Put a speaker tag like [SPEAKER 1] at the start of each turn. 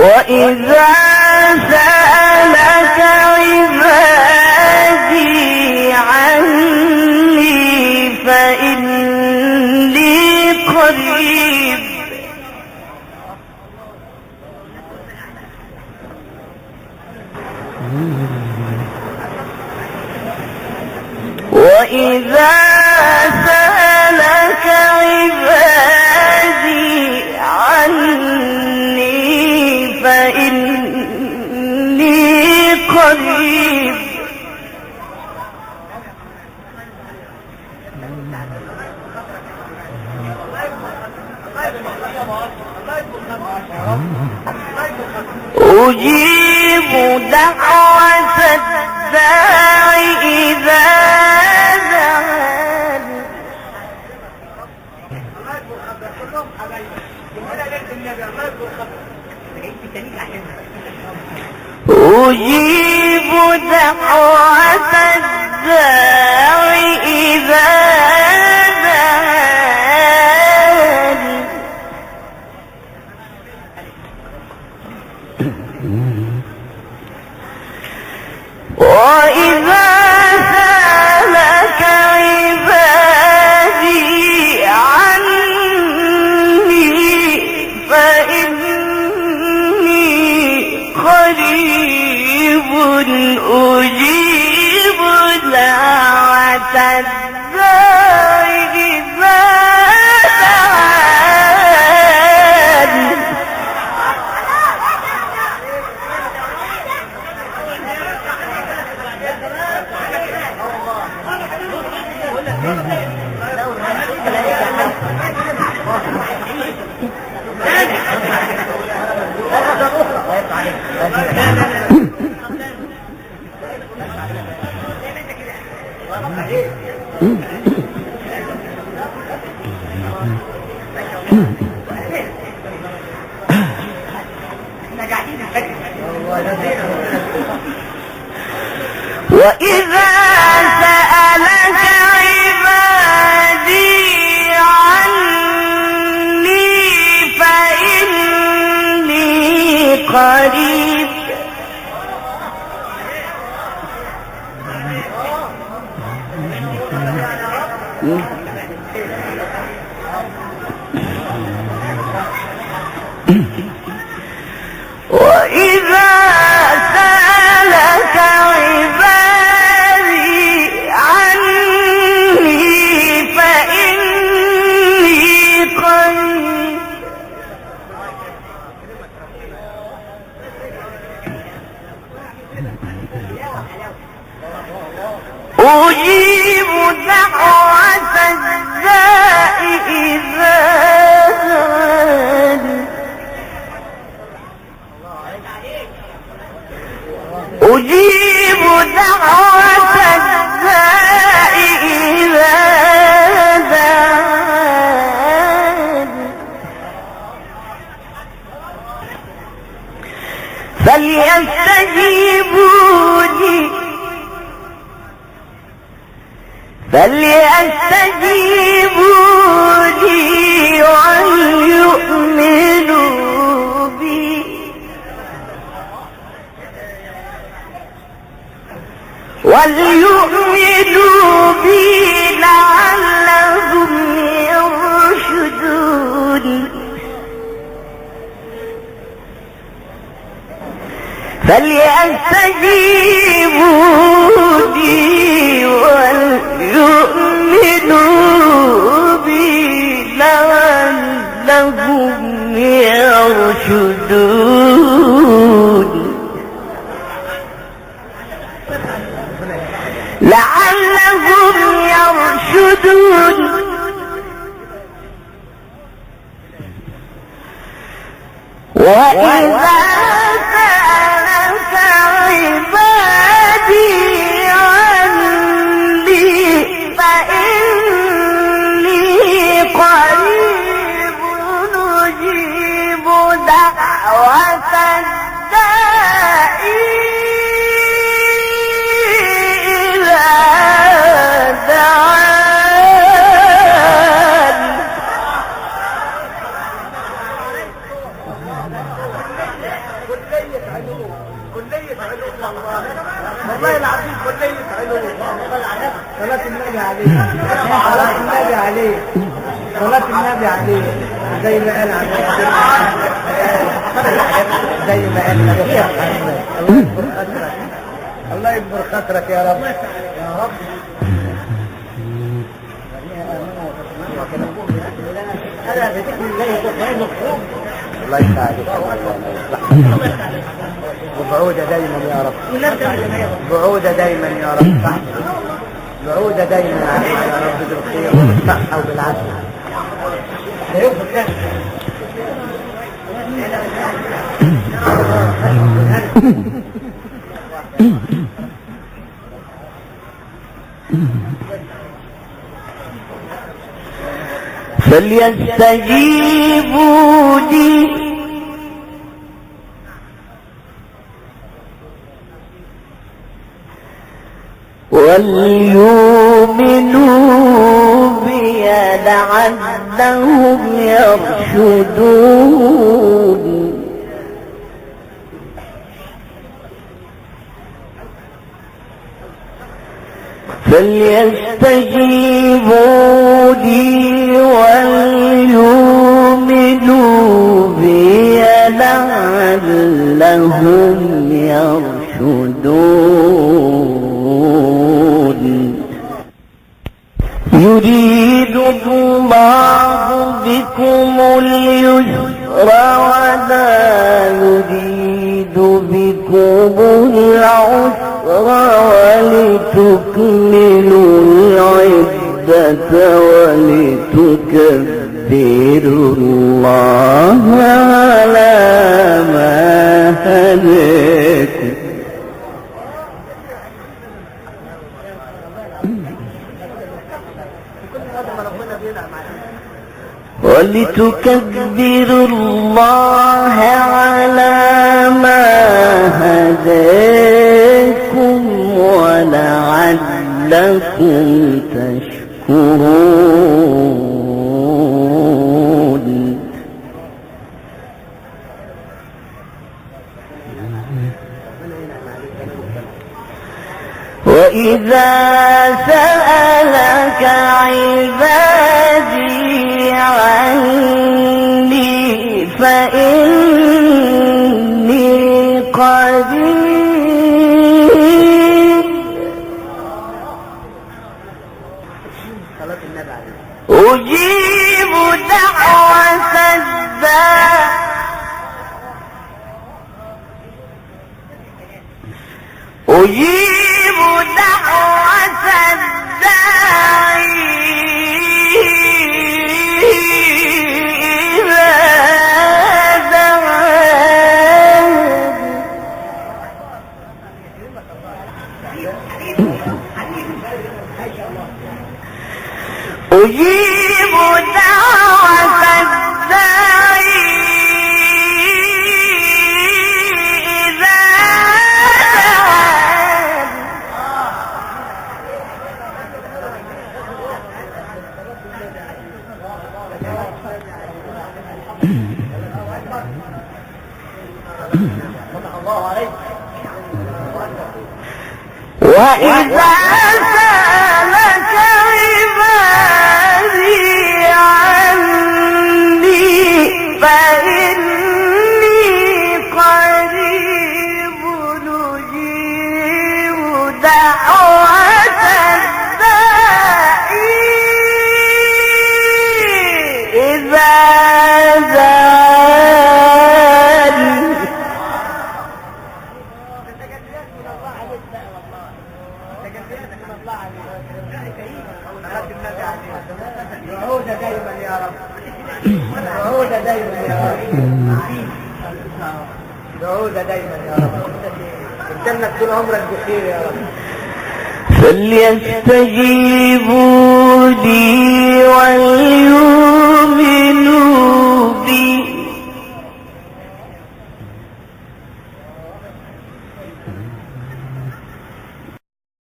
[SPEAKER 1] وإذا سألك عبادي عني فإني قريب وإذا سألك عبادي عني فإني قريب أجيب دعوة الداعي إذا دعان أجيب دعوة الداعي إذا دعان وإذا سألك عبادي عني فإني قريب أجيب دعوة الداعي إذا دعان وإذا سألك عبادي عني فإني قريب وإذا سألك عبادي عني فإني قريب أجيب دعوة الداعي إذا دعان أجيب دعوة الداعي إذا دعان فليستجيبوا لي وليؤمنوا بي لعلهم يرشدون فليستجيبوا لي وليؤمنوا بي لعلهم يرشدون وإذا سألك عبادي عني فإني قريب أجيب دعوة الداعي إذا دعان
[SPEAKER 2] كلية علوم والله العظيم كلية علوم. صلاة النبي عليه، صلاة النبي عليه، صلاة النبي عليه، زي ما قال عن زي ما قال الله يكبر خاطرك يا رب يا رب. الله يساعدك وبعودة دايما يا رب، بعودة دايما يا رب، بعودة دايما عليك يا رب بالخير وبالصحة وبالعافية.
[SPEAKER 1] فليستجيبوا لي وليؤمنوا بي لعلهم يرشدون. فليستجيبوا لي وليؤمنوا بي لعلهم يرشدون. يريد الله بكم اليسر ولا يريد بكم العسر ولتكملوا العدة ولتكبروا الله على ما هداكم. ولتكبروا الله على ما هداكم ولعلكم تشكرون. وإذا سألك عبادي عني فإني قريب أجيب دعوة الداع أجيب دعوة الداعي إذا دعان. أجيب دعوة الداعي إذا دعان. وإذا سألك عبادي عني فإني قريب أجيب دعوة الداعي إذا دعان.
[SPEAKER 2] بعودة دايما يا رب، بعودة دايما يا رب، بعودة دايما يا رب. قدامك طول عمرك بخير يا رب.
[SPEAKER 1] فليستجيبوا لي